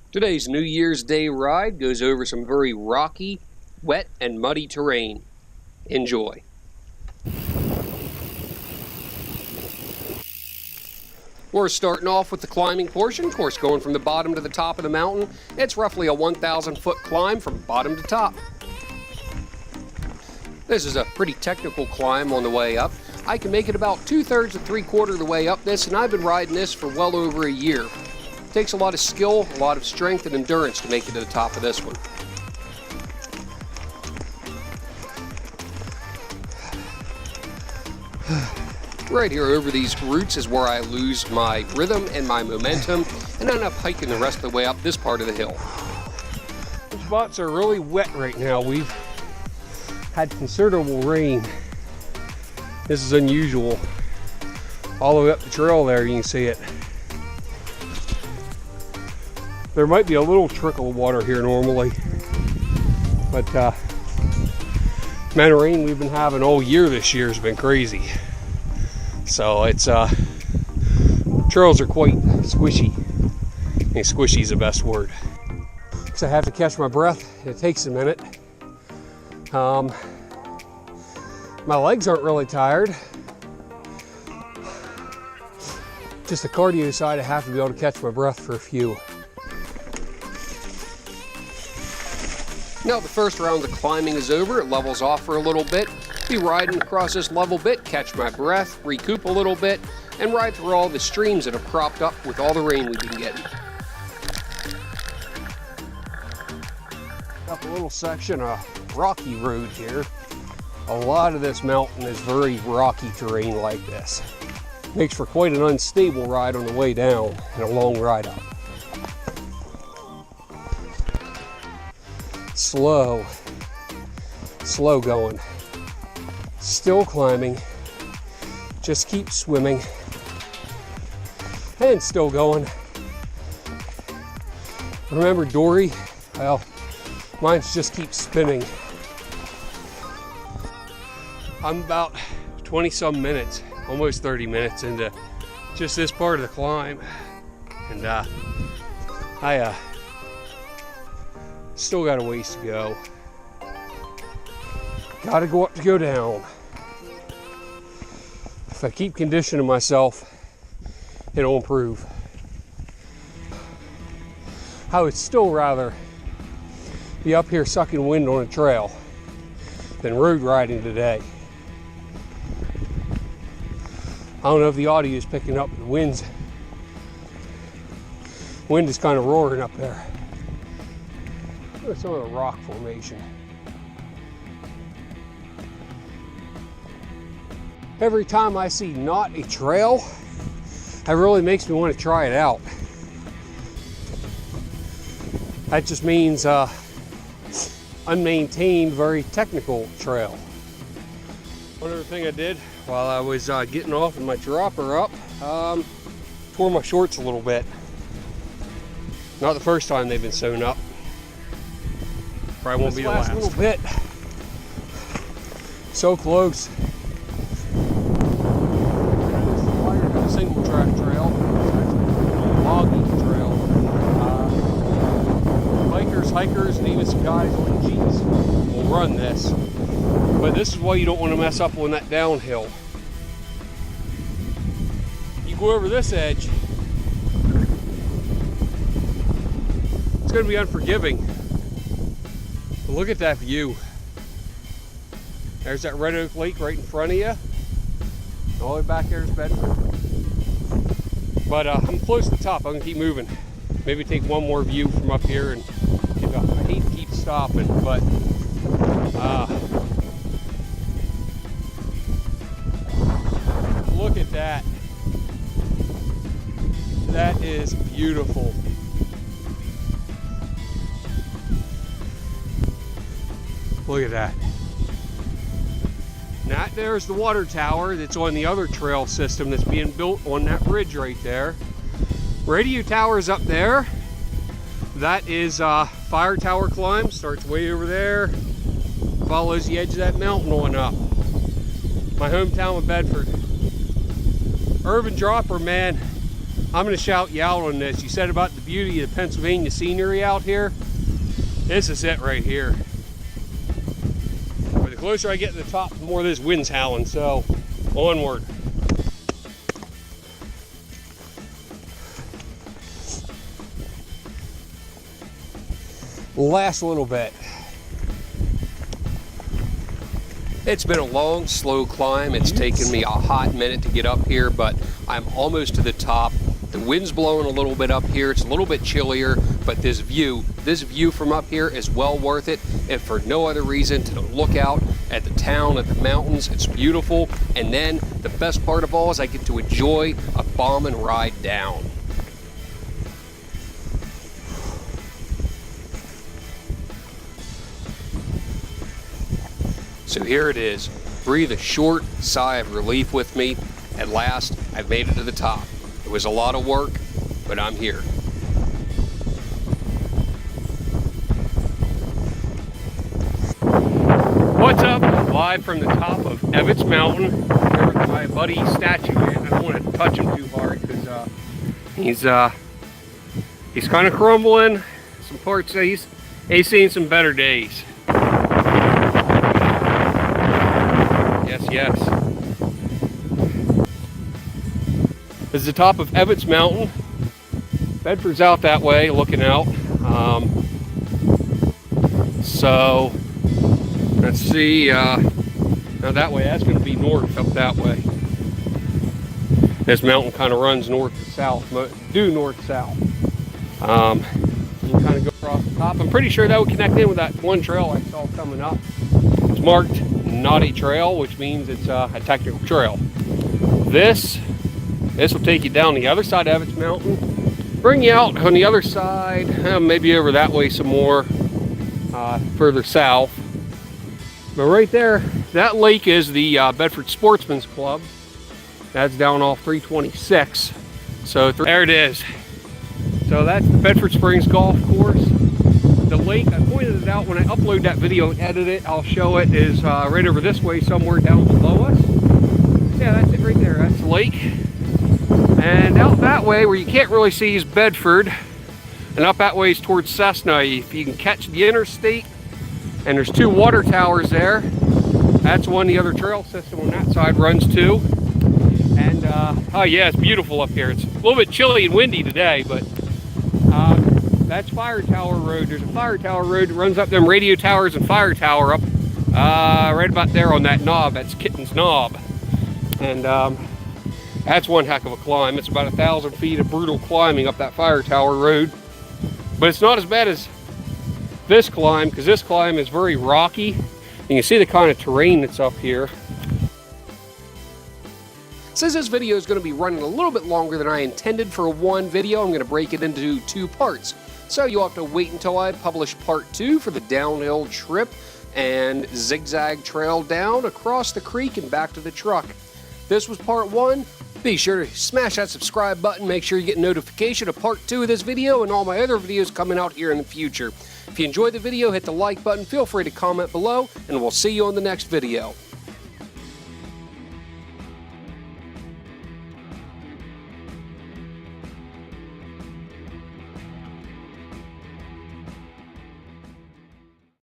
Today's New Year's Day ride goes over some very rocky, wet, and muddy terrain. Enjoy. We're starting off with the climbing portion, of course going from the bottom to the top of the mountain. It's roughly a 1,000 foot climb from bottom to top. This is a pretty technical climb on the way up. I can make it about 2/3 to 3/4 of the way up this, and I've been riding this for well over a year. It takes a lot of skill, a lot of strength and endurance to make it to the top of this one. Right here over these roots is where I lose my rhythm and my momentum and end up hiking the rest of the way up this part of the hill. The spots are really wet right now. We've had considerable rain. This is unusual. All the way up the trail there, you can see it. There might be a little trickle of water here normally, but the amount of rain we've been having all year this year has been crazy. So it's trails are quite squishy. I think squishy is the best word. Because I have to catch my breath. It takes a minute. My legs aren't really tired. Just the cardio side, I have to be able to catch my breath for a few. Now the first round of climbing is over. It levels off for a little bit. Be riding across this level bit, catch my breath, recoup a little bit, and ride through all the streams that have cropped up with all the rain we've been getting. Up a little section of rocky road here. A lot of this mountain is very rocky terrain like this. Makes for quite an unstable ride on the way down and a long ride up. Slow going. Still climbing, just keep swimming, and still going. Remember Dory? Well, mine just keeps spinning. I'm about 20 some minutes, almost 30 minutes into just this part of the climb, and I still got a ways to go. Gotta go up to go down. If I keep conditioning myself, it'll improve. I would still rather be up here sucking wind on a trail than road riding today. I don't know if the audio is picking up, but the wind is kind of roaring up there. Look at some of the rock formation. Every time I see not a trail, that really makes me want to try it out. That just means unmaintained, very technical trail. One other thing I did while I was getting off and my dropper up, tore my shorts a little bit. Not the first time they've been sewn up. Probably won't be the last. Little bit. So close. Single track trail, logging trail. Bikers, hikers, and even some guys on Jeeps will run this. But this is why you don't want to mess up on that downhill. You go over this edge, it's going to be unforgiving. But look at that view. There's that Red Oak Lake right in front of you. All the way back there is Bedford. But I'm close to the top. I'm gonna keep moving. Maybe take one more view from up here, and I hate to keep stopping, but look at that. That is beautiful. Look at that. Now there's the water tower that's on the other trail system that's being built on that bridge right there. Radio tower's up there. That is fire tower climb, starts way over there, follows the edge of that mountain on up. My hometown of Bedford. Urban dropper, man. I'm going to shout you out on this. You said about the beauty of the Pennsylvania scenery out here. This is it right here. But the closer I get to the top, the more this wind's howling. So, onward. Last little bit. It's been a long, slow climb. It's taken me a hot minute to get up here, but I'm almost to the top. The wind's blowing a little bit up here. It's a little bit chillier, but this view from up here is well worth it, if for no other reason to look out at the town, at the mountains. It's beautiful, and then the best part of all is I get to enjoy a bombing ride down. So here it is. Breathe a short sigh of relief with me. At last, I've made it to the top. It was a lot of work, but I'm here. What's up? Live from the top of Evitts Mountain, where my buddy statue is. I don't want to touch him too hard because he's kind of crumbling. Some parts he's seen some better days. Yes. This is the top of Evitts Mountain. Bedford's out that way, looking out. So let's see. Now that way, that's going to be north, up that way. This mountain kind of runs north to south, due north-south. You can kind of go across the top. I'm pretty sure that would connect in with that one trail I saw coming up. It's marked not a trail, which means it's a technical trail. This will take you down the other side of Evitts Mountain, bring you out on the other side, maybe over that way some more, further south. But right there, that lake is the Bedford Sportsman's Club. That's down off 326. So there it is. So that's the Bedford Springs Golf Course. The lake, I pointed it out when I upload that video and edit it, I'll show it, is right over this way somewhere down below us. Yeah, that's it right there. That's the lake. And out that way where you can't really see is Bedford. And up that way is towards Cessna. If you can catch the interstate, and there's two water towers there. That's one the other trail system on that side runs to. And oh yeah, it's beautiful up here. It's a little bit chilly and windy today, but that's Fire Tower Road. There's a Fire Tower Road that runs up them radio towers and Fire Tower up right about there on that knob. That's Kitten's Knob. And that's one heck of a climb. It's about 1,000 feet of brutal climbing up that Fire Tower Road. But it's not as bad as this climb, because this climb is very rocky. You can see the kind of terrain that's up here. Since this video is going to be running a little bit longer than I intended for one video, I'm going to break it into two parts. So you'll have to wait until I publish part 2 for the downhill trip and zigzag trail down across the creek and back to the truck. This was part 1. Be sure to smash that subscribe button. Make sure you get notification of part 2 of this video and all my other videos coming out here in the future. If you enjoyed the video, hit the like button. Feel free to comment below, and we'll see you on the next video.